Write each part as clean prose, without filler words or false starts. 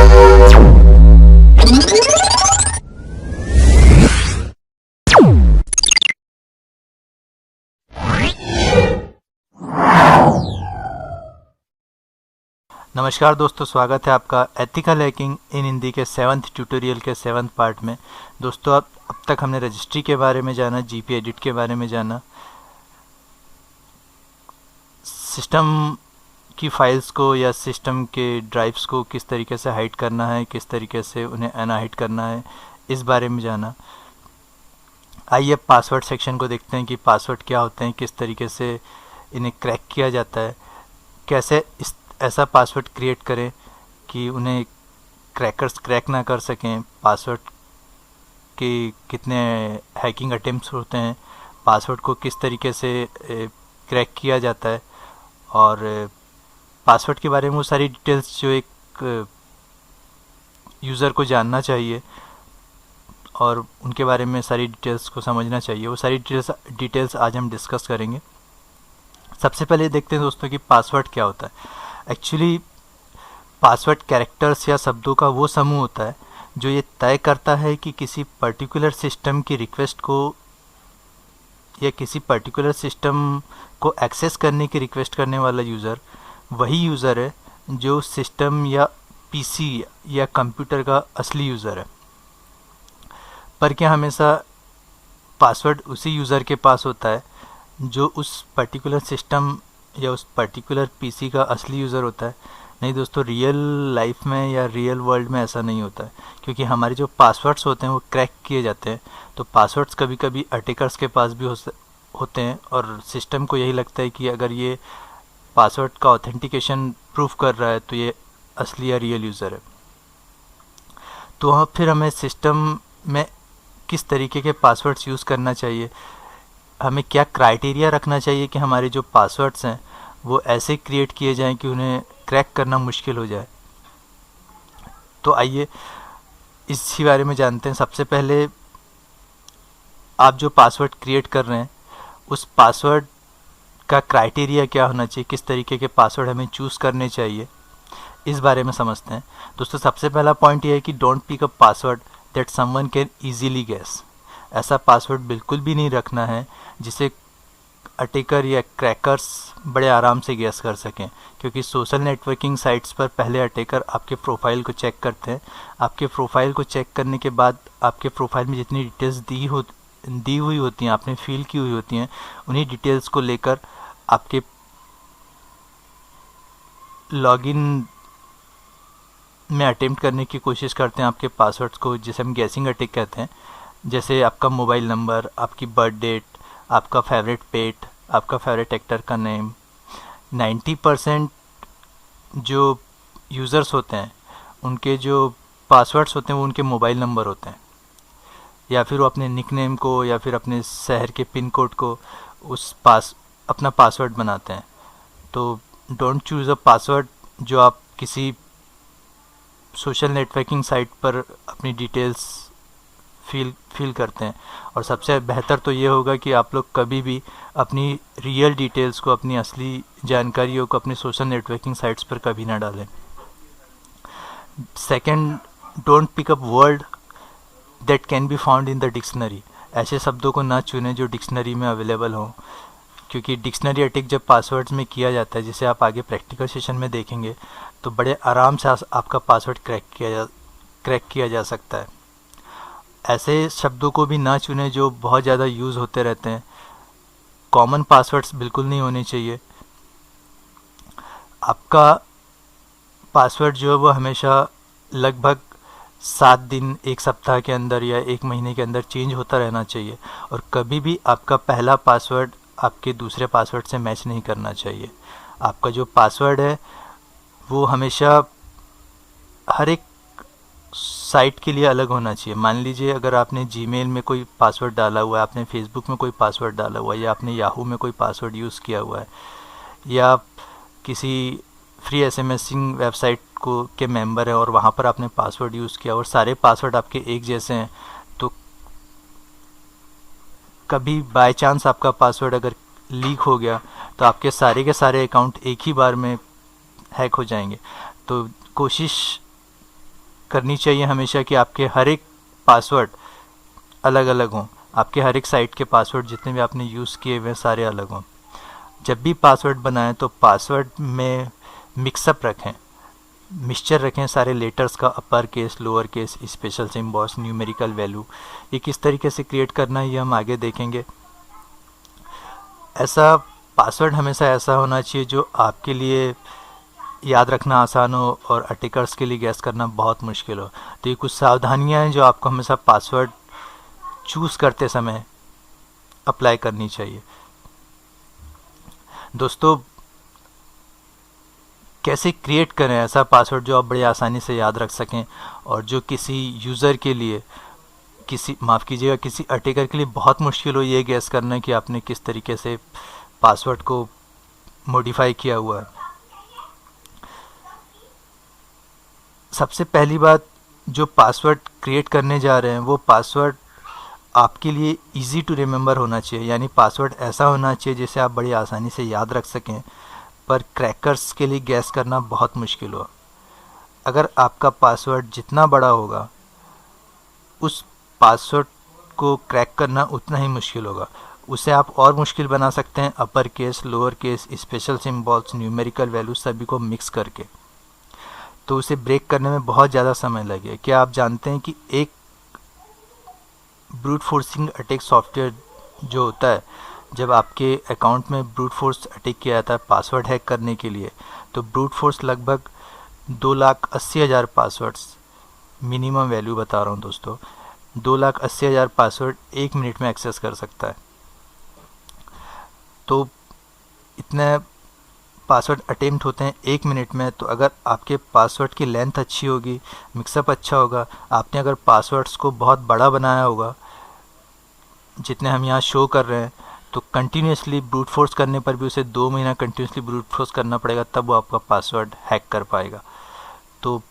नमस्कार दोस्तों, स्वागत है आपका एथिकल हैकिंग इन हिंदी के 7th ट्यूटोरियल के 7th पार्ट में। दोस्तों, अब तक हमने रजिस्ट्री के बारे में जाना, जीपी एडिट के बारे में जाना, सिस्टम की फाइल्स को या सिस्टम के ड्राइव्स को किस तरीके से हाइड करना है, किस तरीके से उन्हें अनहाइड करना है, इस बारे में जाना। आइए पासवर्ड सेक्शन को देखते हैं कि पासवर्ड क्या होते हैं, किस तरीके से इन्हें क्रैक किया जाता है, कैसे ऐसा पासवर्ड क्रिएट करें कि उन्हें क्रैकर्स क्रैक ना कर सकें, पासवर्ड के कितने हैकिंग अटेम्प्ट्स होते हैं, पासवर्ड को किस तरीके से क्रैक किया जाता है, और पासवर्ड के बारे में वो सारी डिटेल्स जो एक यूज़र को जानना चाहिए और उनके बारे में सारी डिटेल्स को समझना चाहिए, वो सारी डिटेल्स आज हम डिस्कस करेंगे। सबसे पहले देखते हैं दोस्तों कि पासवर्ड क्या होता है। एक्चुअली पासवर्ड कैरेक्टर्स या शब्दों का वो समूह होता है जो ये तय करता है कि किसी पर्टिकुलर सिस्टम की रिक्वेस्ट को या किसी पर्टिकुलर सिस्टम को एक्सेस करने की रिक्वेस्ट करने वाला यूज़र वही यूज़र है जो सिस्टम या पीसी या कंप्यूटर का असली यूज़र है। पर क्या हमेशा पासवर्ड उसी यूज़र के पास होता है जो उस पर्टिकुलर सिस्टम या उस पर्टिकुलर पीसी का असली यूज़र होता है? नहीं दोस्तों, रियल लाइफ में या रियल वर्ल्ड में ऐसा नहीं होता है, क्योंकि हमारे जो पासवर्ड्स होते हैं वो क्रैक किए जाते हैं। तो पासवर्ड्स कभी कभी अटैकर्स के पास भी होते हैं और सिस्टम को यही लगता है कि अगर ये पासवर्ड का ऑथेंटिकेशन प्रूफ कर रहा है तो ये असली या रियल यूज़र है। तो फिर हमें सिस्टम में किस तरीके के पासवर्ड्स यूज़ करना चाहिए, हमें क्या क्राइटेरिया रखना चाहिए कि हमारे जो पासवर्ड्स हैं वो ऐसे क्रिएट किए जाएं कि उन्हें क्रैक करना मुश्किल हो जाए। तो आइए इसी बारे में जानते हैं। सबसे पहले आप जो पासवर्ड क्रिएट कर रहे हैं उस पासवर्ड का क्राइटेरिया क्या होना चाहिए, किस तरीके के पासवर्ड हमें चूज़ करने चाहिए, इस बारे में समझते हैं। दोस्तों, सबसे पहला पॉइंट ये है कि don't pick a password that someone can easily guess. ऐसा पासवर्ड बिल्कुल भी नहीं रखना है जिसे अटैकर या क्रैकर्स बड़े आराम से गेस कर सकें, क्योंकि सोशल नेटवर्किंग साइट्स पर पहले अटैकर आपके प्रोफाइल को चेक करते हैं। आपके प्रोफाइल को चेक करने के बाद आपके प्रोफाइल में जितनी डिटेल्स दी हुई होती हैं, आपने फिल की हुई होती हैं, उन्हीं डिटेल्स को लेकर आपके लॉगिन में अटेम्प्ट करने की कोशिश करते हैं आपके पासवर्ड्स को, जिसे हम गेसिंग अटैक कहते हैं। जैसे आपका मोबाइल नंबर, आपकी बर्थ डेट, आपका फेवरेट पेट, आपका फेवरेट एक्टर का नेम। 90% जो यूज़र्स होते हैं उनके जो पासवर्ड्स होते हैं वो उनके मोबाइल नंबर होते हैं, या फिर वो अपने निकनेम को या फिर अपने शहर के पिन कोड को अपना पासवर्ड बनाते हैं। तो डोंट चूज़ अ पासवर्ड जो आप किसी सोशल नेटवर्किंग साइट पर अपनी डिटेल्स फील करते हैं। और सबसे बेहतर तो ये होगा कि आप लोग कभी भी अपनी रियल डिटेल्स को, अपनी असली जानकारियों को अपने सोशल नेटवर्किंग साइट्स पर कभी ना डालें। Second, don't pick up word that can be found in the dictionary. ऐसे शब्दों को ना चुनें जो डिक्शनरी में अवेलेबल हों, क्योंकि डिक्शनरी अटैक जब पासवर्ड्स में किया जाता है, जिसे आप आगे प्रैक्टिकल सेशन में देखेंगे, तो बड़े आराम से आपका पासवर्ड क्रैक किया जा सकता है। ऐसे शब्दों को भी ना चुनें जो बहुत ज़्यादा यूज़ होते रहते हैं। कॉमन पासवर्ड्स बिल्कुल नहीं होने चाहिए। आपका पासवर्ड जो है वो हमेशा लगभग 7 दिन, 1 सप्ताह के अंदर या 1 महीने के अंदर चेंज होता रहना चाहिए, और कभी भी आपका पहला पासवर्ड आपके दूसरे पासवर्ड से मैच नहीं करना चाहिए। आपका जो पासवर्ड है वो हमेशा हर एक साइट के लिए अलग होना चाहिए। मान लीजिए अगर आपने जीमेल में कोई पासवर्ड डाला हुआ है, आपने फेसबुक में कोई पासवर्ड डाला हुआ है, या आपने याहू में कोई पासवर्ड यूज़ किया हुआ है, या किसी फ्री एसएमएसिंग वेबसाइट के मेंबर हैं और वहाँ पर आपने पासवर्ड यूज़ किया और सारे पासवर्ड आपके एक जैसे हैं, तो कभी बाय चांस आपका पासवर्ड अगर लीक हो गया तो आपके सारे के सारे अकाउंट एक ही बार में हैक हो जाएंगे। तो कोशिश करनी चाहिए हमेशा कि आपके हर एक पासवर्ड अलग अलग हों, आपके हर एक साइट के पासवर्ड जितने भी आपने यूज़ किए हुए सारे अलग हों। जब भी पासवर्ड बनाएं तो पासवर्ड में मिक्सअप रखें, मिक्सचर रखें सारे लेटर्स का, upper case, lower case, special symbols, numerical value. ये किस तरीके से क्रिएट करना है ये हम आगे देखेंगे। ऐसा पासवर्ड हमेशा ऐसा होना चाहिए जो आपके लिए याद रखना आसान हो और अटैकर्स के लिए गैस करना बहुत मुश्किल हो। तो ये कुछ सावधानियां हैं जो आपको हमेशा पासवर्ड चूज़ करते समय अप्लाई करनी चाहिए। दोस्तों, कैसे क्रिएट करें ऐसा पासवर्ड जो आप बड़ी आसानी से याद रख सकें और जो किसी यूज़र के लिए, किसी अटैकर के लिए बहुत मुश्किल हो ये गैस करना कि आपने किस तरीके से पासवर्ड को मॉडिफाई किया हुआ है। सबसे पहली बात, जो पासवर्ड क्रिएट करने जा रहे हैं वो पासवर्ड आपके लिए इजी टू रिमेंबर होना चाहिए, यानी पासवर्ड ऐसा होना चाहिए जिसे आप बड़ी आसानी से याद रख सकें, पर क्रैकर्स के लिए गैस करना बहुत मुश्किल हो। अगर आपका पासवर्ड जितना बड़ा होगा उस पासवर्ड को क्रैक करना उतना ही मुश्किल होगा। उसे आप और मुश्किल बना सकते हैं upper case, lower case, special symbols, numerical values सभी को मिक्स करके। तो उसे ब्रेक करने में बहुत ज़्यादा समय लगे। क्या आप जानते हैं कि एक ब्रूट फोर्सिंग अटैक सॉफ्टवेयर जो होता है, जब आपके अकाउंट में ब्रूट फोर्स अटैक किया जाता है पासवर्ड हैक करने के लिए, तो ब्रूट फोर्स लगभग 2,80,000 पासवर्ड्स, मिनिमम वैल्यू बता रहा हूँ दोस्तों, 2,80,000 पासवर्ड 1 मिनट में एक्सेस कर सकता है। तो इतने पासवर्ड अटेम्प्ट होते हैं 1 मिनट में। तो अगर आपके पासवर्ड की लेंथ अच्छी होगी, मिक्सअप अच्छा होगा, आपने अगर पासवर्ड्स को बहुत बड़ा बनाया होगा जितने हम यहाँ शो कर रहे हैं, तो कंटिन्यूसली ब्रूट फोर्स करने पर भी उसे 2 महीना कंटिन्यूसली ब्रूट फोर्स करना पड़ेगा, तब वो आपका पासवर्ड हैक कर पाएगा। तो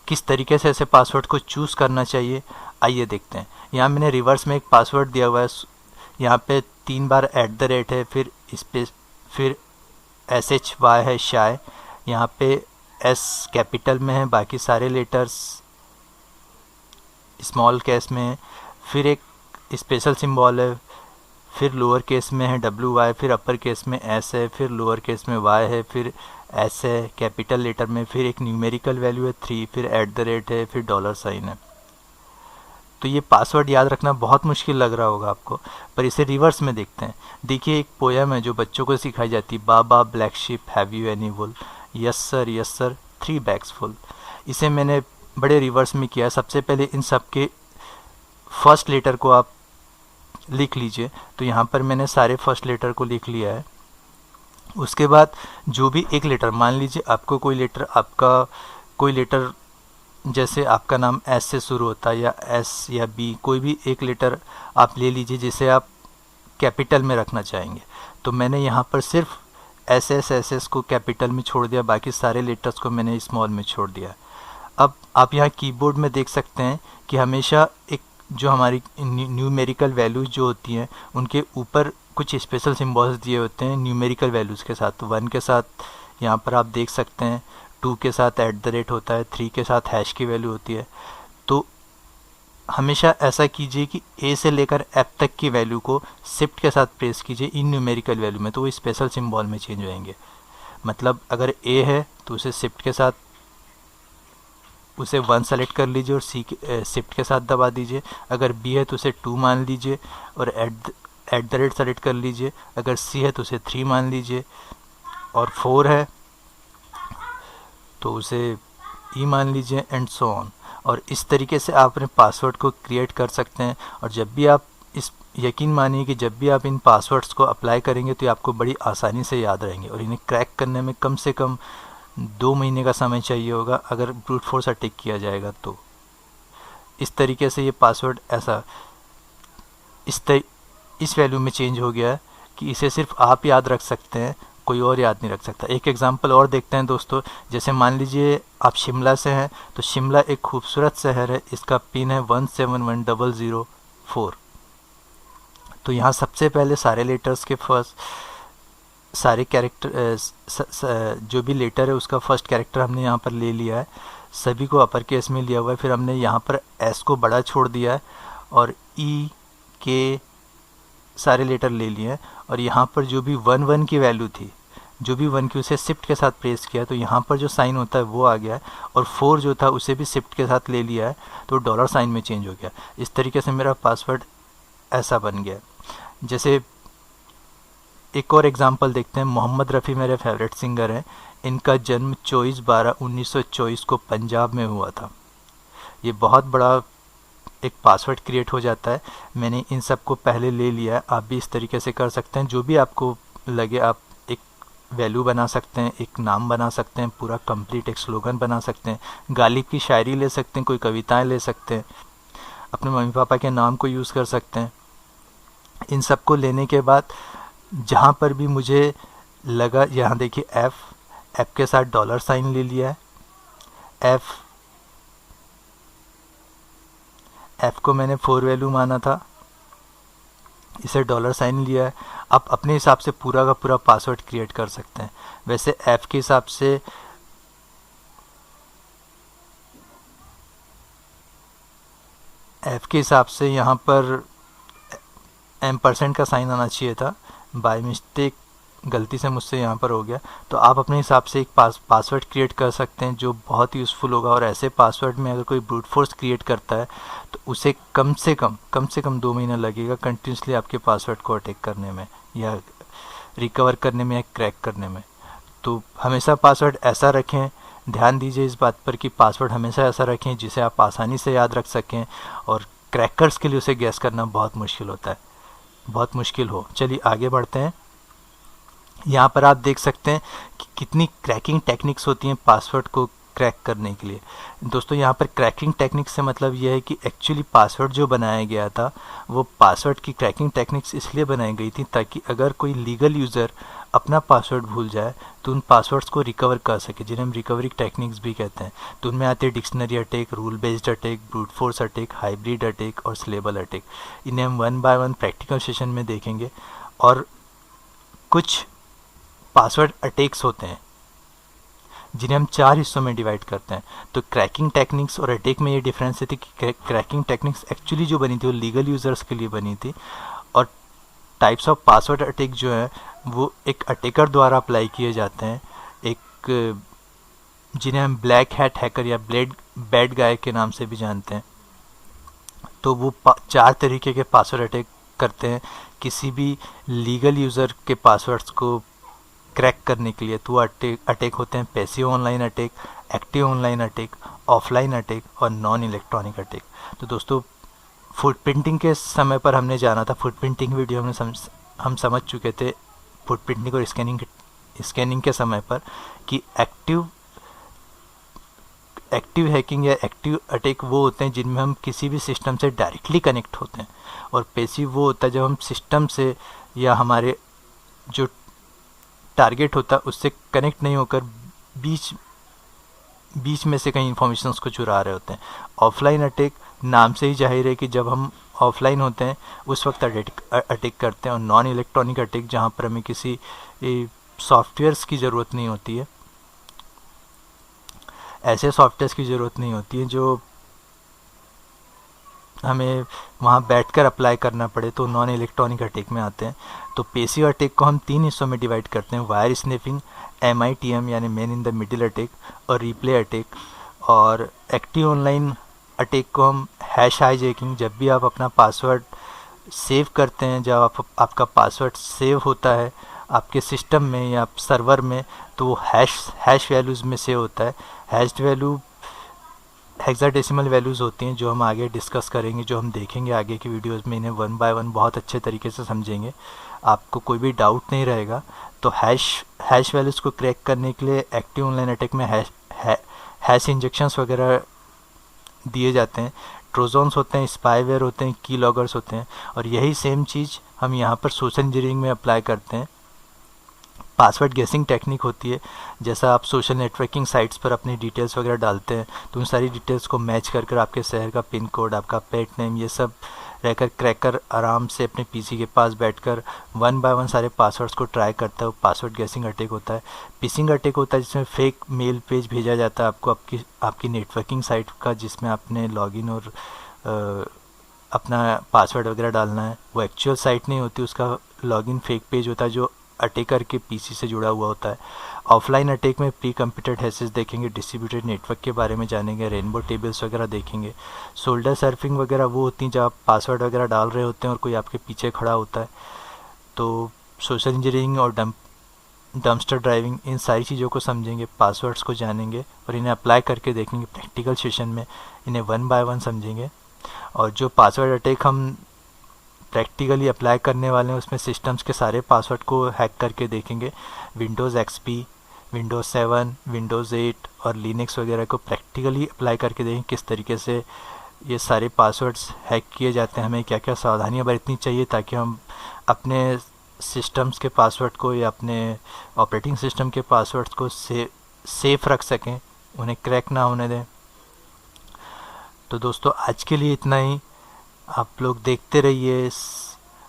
किस तरीके से ऐसे पासवर्ड को चूज़ करना चाहिए आइए देखते हैं। यहाँ मैंने रिवर्स में एक पासवर्ड दिया हुआ है, यहाँ पे 3 बार @ है, फिर SHY है शाय, यहाँ पे S कैपिटल में है, बाकी सारे लेटर्स स्मॉल केस में है, फिर एक स्पेशल सिंबल है, फिर लोअर केस में है WY, फिर अपर केस में S है, फिर लोअर केस में Y है, फिर S है कैपिटल लेटर में, फिर एक न्यूमेरिकल वैल्यू है 3, फिर @ है, फिर $साइन है। तो ये पासवर्ड याद रखना बहुत मुश्किल लग रहा होगा आपको, पर इसे रिवर्स में देखते हैं। देखिए, एक पोयम है जो बच्चों को सिखाई जाती है, baa baa black sheep have you any wool, yes sir 3 bags full. इसे मैंने बड़े रिवर्स में किया। सबसे पहले इन सब के फर्स्ट लेटर को आप लिख लीजिए। तो यहाँ पर मैंने सारे फर्स्ट लेटर को लिख लिया है। उसके बाद जो भी एक लेटर, मान लीजिए आपको कोई लेटर जैसे आपका नाम S से शुरू होता है, या S या B, कोई भी एक लेटर आप ले लीजिए जिसे आप कैपिटल में रखना चाहेंगे। तो मैंने यहाँ पर सिर्फ SS को कैपिटल में छोड़ दिया, बाकी सारे लेटर्स को मैंने स्मॉल में छोड़ दिया। अब आप यहाँ कीबोर्ड में देख सकते हैं कि हमेशा एक जो हमारी न्यूमेरिकल वैल्यूज़ जो होती हैं उनके ऊपर कुछ स्पेशल सिम्बॉल्स दिए होते हैं न्यूमेरिकल वैल्यूज़ के साथ। तो 1 के साथ यहाँ पर आप देख सकते हैं, 2 के साथ @ होता है, 3 के साथ हैश की वैल्यू होती है। तो हमेशा ऐसा कीजिए कि A से लेकर F तक की वैल्यू को शिफ्ट के साथ प्रेस कीजिए इन न्यूमेरिकल वैल्यू में, तो वो स्पेशल सिंबल में चेंज होएंगे। मतलब अगर A है तो उसे शिफ्ट के साथ उसे 1 सेलेक्ट कर लीजिए और शिफ्ट के साथ दबा दीजिए। अगर B है तो उसे 2 मान लीजिए और @ सेलेक्ट कर लीजिए। अगर C है तो उसे 3 मान लीजिए, और 4 है तो उसे E मान लीजिए, एंड सो ऑन। और इस तरीके से आप अपने पासवर्ड को क्रिएट कर सकते हैं। और जब भी आप यकीन मानिए कि जब भी आप इन पासवर्ड्स को अप्लाई करेंगे तो ये आपको बड़ी आसानी से याद रहेंगे, और इन्हें क्रैक करने में कम से कम 2 महीने का समय चाहिए होगा अगर ब्रूट फोर्स अटैक किया जाएगा। तो इस तरीके से ये पासवर्ड ऐसा इस वैल्यू में चेंज हो गया है कि इसे सिर्फ आप याद रख सकते हैं, कोई और याद नहीं रख सकता। एक एग्जांपल और देखते हैं दोस्तों। जैसे मान लीजिए आप शिमला से हैं, तो शिमला एक खूबसूरत शहर है, इसका पिन है 171004। तो यहाँ सबसे पहले सारे लेटर्स के फर्स्ट सारे कैरेक्टर जो भी लेटर है उसका फर्स्ट कैरेक्टर हमने यहाँ पर ले लिया है, सभी को अपर केस में लिया हुआ है। फिर हमने यहाँ पर एस को बड़ा छोड़ दिया है और ई के सारे लेटर ले लिए हैं। और यहाँ पर जो भी 1 की वैल्यू थी, जो भी 1 की, उसे शिफ्ट के साथ प्रेस किया तो यहाँ पर जो साइन होता है वो आ गया है। और 4 जो था उसे भी शिफ्ट के साथ ले लिया है तो डॉलर साइन में चेंज हो गया। इस तरीके से मेरा पासवर्ड ऐसा बन गया। जैसे एक और एग्जांपल देखते हैं। मोहम्मद रफ़ी मेरे फेवरेट सिंगर हैं। इनका जन्म 24/12/1924 को पंजाब में हुआ था। ये बहुत बड़ा एक पासवर्ड क्रिएट हो जाता है। मैंने इन सब को पहले ले लिया है। आप भी इस तरीके से कर सकते हैं। जो भी आपको लगे आप एक वैल्यू बना सकते हैं, एक नाम बना सकते हैं, पूरा कंप्लीट एक स्लोगन बना सकते हैं, गालिब की शायरी ले सकते हैं, कोई कविताएं ले सकते हैं, अपने मम्मी पापा के नाम को यूज़ कर सकते हैं। इन सब को लेने के बाद जहाँ पर भी मुझे लगा, यहाँ देखिए एफ़ के साथ डॉलर साइन ले लिया है। एफ़ को मैंने 4 वैल्यू माना था, इसे डॉलर साइन लिया है। आप अपने हिसाब से पूरा का पूरा पासवर्ड क्रिएट कर सकते हैं। वैसे एफ़ के हिसाब से यहाँ पर % का साइन आना चाहिए था, बाय मिस्टेक गलती से मुझसे यहाँ पर हो गया। तो आप अपने हिसाब से एक पासवर्ड क्रिएट कर सकते हैं जो बहुत यूज़फुल होगा। और ऐसे पासवर्ड में अगर कोई ब्रूट फोर्स क्रिएट करता है तो उसे कम से कम 2 महीना लगेगा कंटिन्यूसली आपके पासवर्ड को अटैक करने में या रिकवर करने में या क्रैक करने में। तो हमेशा पासवर्ड ऐसा रखें, ध्यान दीजिए इस बात पर कि पासवर्ड हमेशा ऐसा रखें जिसे आप आसानी से याद रख सकें। और क्रैकर्स के लिए उसे गैस करना बहुत मुश्किल होता है, बहुत मुश्किल हो। चलिए आगे बढ़ते हैं। यहाँ पर आप देख सकते हैं कि कितनी क्रैकिंग टेक्निक्स होती हैं पासवर्ड को क्रैक करने के लिए। दोस्तों यहाँ पर क्रैकिंग टेक्निक्स से मतलब यह है कि एक्चुअली पासवर्ड जो बनाया गया था वो पासवर्ड की क्रैकिंग टेक्निक्स इसलिए बनाई गई थी ताकि अगर कोई लीगल यूज़र अपना पासवर्ड भूल जाए तो उन पासवर्ड्स को रिकवर कर सके, जिन्हें हम रिकवरी टेक्निक्स भी कहते हैं। तो उनमें आते हैं dictionary attack, rule based attack, brute force attack, hybrid attack और स्लेबल अटैक। इन्हें हम 1 बाय 1 प्रैक्टिकल सेशन में देखेंगे। और कुछ पासवर्ड अटैक्स होते हैं जिन्हें हम 4 हिस्सों में डिवाइड करते हैं। तो क्रैकिंग टेक्निक्स और अटैक में ये डिफरेंस थी कि क्रैकिंग टेक्निक्स एक्चुअली जो बनी थी वो लीगल यूज़र्स के लिए बनी थी। और टाइप्स ऑफ पासवर्ड अटैक जो है वो एक अटैकर द्वारा अप्लाई किए जाते हैं, एक जिन्हें हम ब्लैक हैट हैकर या बैड गाय के नाम से भी जानते हैं। तो वो 4 तरीके के पासवर्ड अटैक करते हैं किसी भी लीगल यूज़र के पासवर्ड्स को क्रैक करने के लिए। तो अटैक होते हैं passive online attack, active online attack, offline attack और नॉन इलेक्ट्रॉनिक अटैक। तो दोस्तों फुटप्रिंटिंग के समय पर हमने जाना था, फुटप्रिंटिंग वीडियो में हम समझ चुके थे फुटप्रिंटिंग और स्कैनिंग के समय पर कि एक्टिव हैकिंग या एक्टिव अटैक वो होते हैं जिनमें हम किसी भी सिस्टम से डायरेक्टली कनेक्ट होते हैं। और पैसिव वो होता है जब हम सिस्टम से या हमारे जो टारगेट होता है उससे कनेक्ट नहीं होकर बीच में से कहीं इन्फॉर्मेशंस को चुरा रहे होते हैं। ऑफलाइन अटैक नाम से ही जाहिर है कि जब हम ऑफलाइन होते हैं उस वक्त अटैक करते हैं। और नॉन इलेक्ट्रॉनिक अटैक जहाँ पर हमें किसी सॉफ्टवेयर्स की ज़रूरत नहीं होती है, ऐसे सॉफ्टवेयर्स की ज़रूरत नहीं होती है जो हमें वहाँ बैठकर अप्लाई करना पड़े, तो नॉन इलेक्ट्रॉनिक अटैक में आते हैं। तो पैसिव अटैक को हम 3 हिस्सों में डिवाइड करते हैं, वायर स्निफिंग, MITM यानी man in the middle attack और रिप्ले अटैक। और एक्टिव ऑनलाइन अटैक को हम हैश हाईजैकिंग, जब भी आप अपना पासवर्ड सेव करते हैं, जब आपका पासवर्ड सेव होता है आपके सिस्टम में या सर्वर में तो वो हैश वैल्यूज़ में सेव होता है। हैश्ड वैल्यू हेक्साडेसिमल वैल्यूज़ होती हैं जो हम आगे डिस्कस करेंगे, जो हम देखेंगे आगे की वीडियोस में। इन्हें 1 बाय 1 बहुत अच्छे तरीके से समझेंगे, आपको कोई भी डाउट नहीं रहेगा। तो हैश वैल्यूज़ को क्रैक करने के लिए एक्टिव ऑनलाइन अटैक में हैश इंजेक्शंस वगैरह दिए जाते हैं, ट्रोजन्स होते हैं, स्पाईवेयर होते हैं, की लॉगर्स होते हैं। और यही सेम चीज़ हम यहाँ पर सोशल इंजीनियरिंग में अप्लाई करते हैं। पासवर्ड गेसिंग टेक्निक होती है। जैसा आप सोशल नेटवर्किंग साइट्स पर अपनी डिटेल्स वगैरह डालते हैं तो उन सारी डिटेल्स को मैच कर कर आपके शहर का पिन कोड, आपका पेट नेम, ये सब रहकर क्रैकर आराम से अपने पीसी के पास बैठकर 1 बाय 1 सारे पासवर्ड्स को ट्राई करता है। वो पासवर्ड गेसिंग अटैक होता है। फिशिंग अटैक होता है जिसमें फेक मेल पेज भेजा जाता है आपको आपकी नेटवर्किंग साइट का, जिसमें आपने लॉगिन और अपना पासवर्ड वगैरह डालना है। वो एक्चुअल साइट नहीं होती, उसका लॉगिन फेक पेज होता है जो अटैकर के पीसी से जुड़ा हुआ होता है। ऑफलाइन अटैक में प्री कंप्यूटेड हैशेस देखेंगे, डिस्ट्रीब्यूटेड नेटवर्क के बारे में जानेंगे, रेनबो टेबल्स वगैरह देखेंगे। शोल्डर सर्फिंग वगैरह वो होती हैं जब आप पासवर्ड वगैरह डाल रहे होते हैं और कोई आपके पीछे खड़ा होता है। तो सोशल इंजीनियरिंग और डम्पस्टर ड्राइविंग, इन सारी चीज़ों को समझेंगे, पासवर्ड्स को जानेंगे और इन्हें अप्लाई करके देखेंगे। प्रैक्टिकल सेशन में इन्हें 1 बाय 1 समझेंगे। और जो पासवर्ड अटैक हम प्रैक्टिकली अप्लाई करने वाले हैं उसमें सिस्टम्स के सारे पासवर्ड को हैक करके देखेंगे। विंडोज़ XP, विंडोज़ 7, विंडोज़ 8 और लिनक्स वगैरह को प्रैक्टिकली अप्लाई करके देखेंगे किस तरीके से ये सारे पासवर्ड्स हैक किए जाते हैं। हमें क्या क्या सावधानियां बरतनी चाहिए ताकि हम अपने सिस्टम्स के पासवर्ड को या अपने ऑपरेटिंग सिस्टम के पासवर्ड्स को सेफ रख सकें, उन्हें क्रैक ना होने दें। तो दोस्तों आज के लिए इतना ही। आप लोग देखते रहिए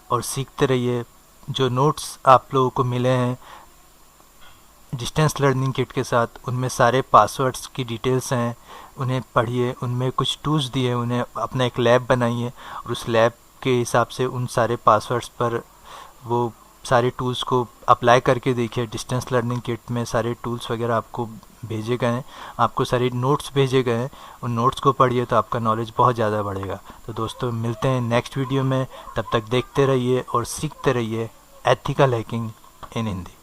और सीखते रहिए। जो नोट्स आप लोगों को मिले हैं डिस्टेंस लर्निंग किट के साथ, उनमें सारे पासवर्ड्स की डिटेल्स हैं, उन्हें पढ़िए। उनमें कुछ टूल्स दिए, उन्हें अपना एक लैब बनाइए और उस लैब के हिसाब से उन सारे पासवर्ड्स पर वो सारे टूल्स को अप्लाई करके देखिए। डिस्टेंस लर्निंग किट में सारे टूल्स वगैरह आपको भेजे गए हैं, आपको सारे नोट्स भेजे गए हैं। उन नोट्स को पढ़िए तो आपका नॉलेज बहुत ज़्यादा बढ़ेगा। तो दोस्तों मिलते हैं नेक्स्ट वीडियो में, तब तक देखते रहिए और सीखते रहिए एथिकल हैकिंग इन हिंदी।